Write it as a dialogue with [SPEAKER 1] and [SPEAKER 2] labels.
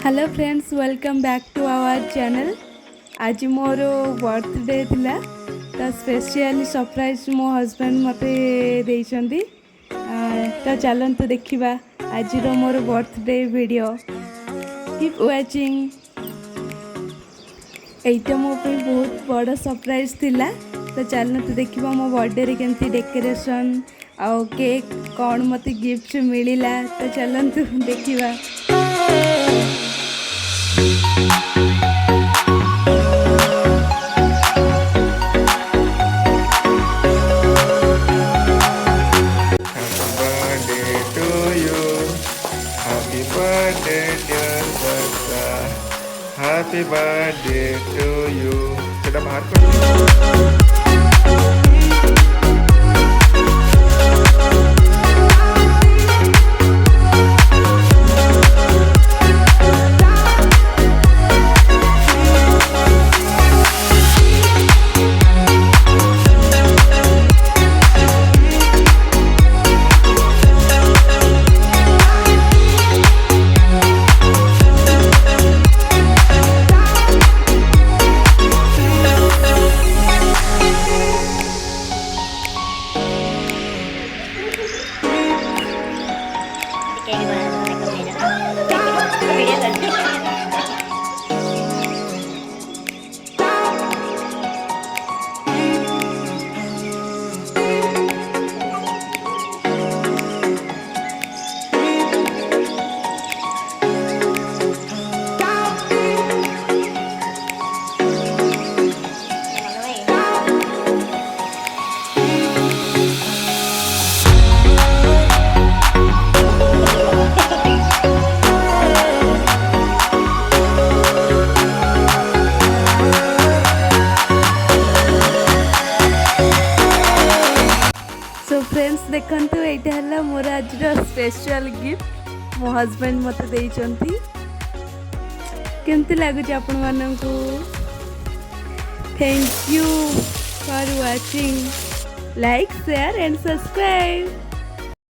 [SPEAKER 1] Hello friends, welcome back to our channel. आज मोर birthday थिला तो स्पेशली सरप्राइज मो हस्बैंड मते देइछंती। तो चलंतु देखिबा आज मोर बर्थडे वीडियो। Keep watching. एटा मो पे बहुत बड़ा सरप्राइज थिला। तो चलंतु देखिबा मो बर्थडे रे केमती डेकोरेशन आउ केक कौन मते गिफ्ट मिलिला। तो चलंतु देखिबा।
[SPEAKER 2] Happy birthday dear Barsha. Happy birthday to you. Kita bahar kau.
[SPEAKER 1] So friends देखंतु एटा हला मोर आज स्पेशल गिफ्ट मो हस्बैंड मते देइचंती। केमती लागुच आपण माननकु। Thank you for watching. Like share and subscribe.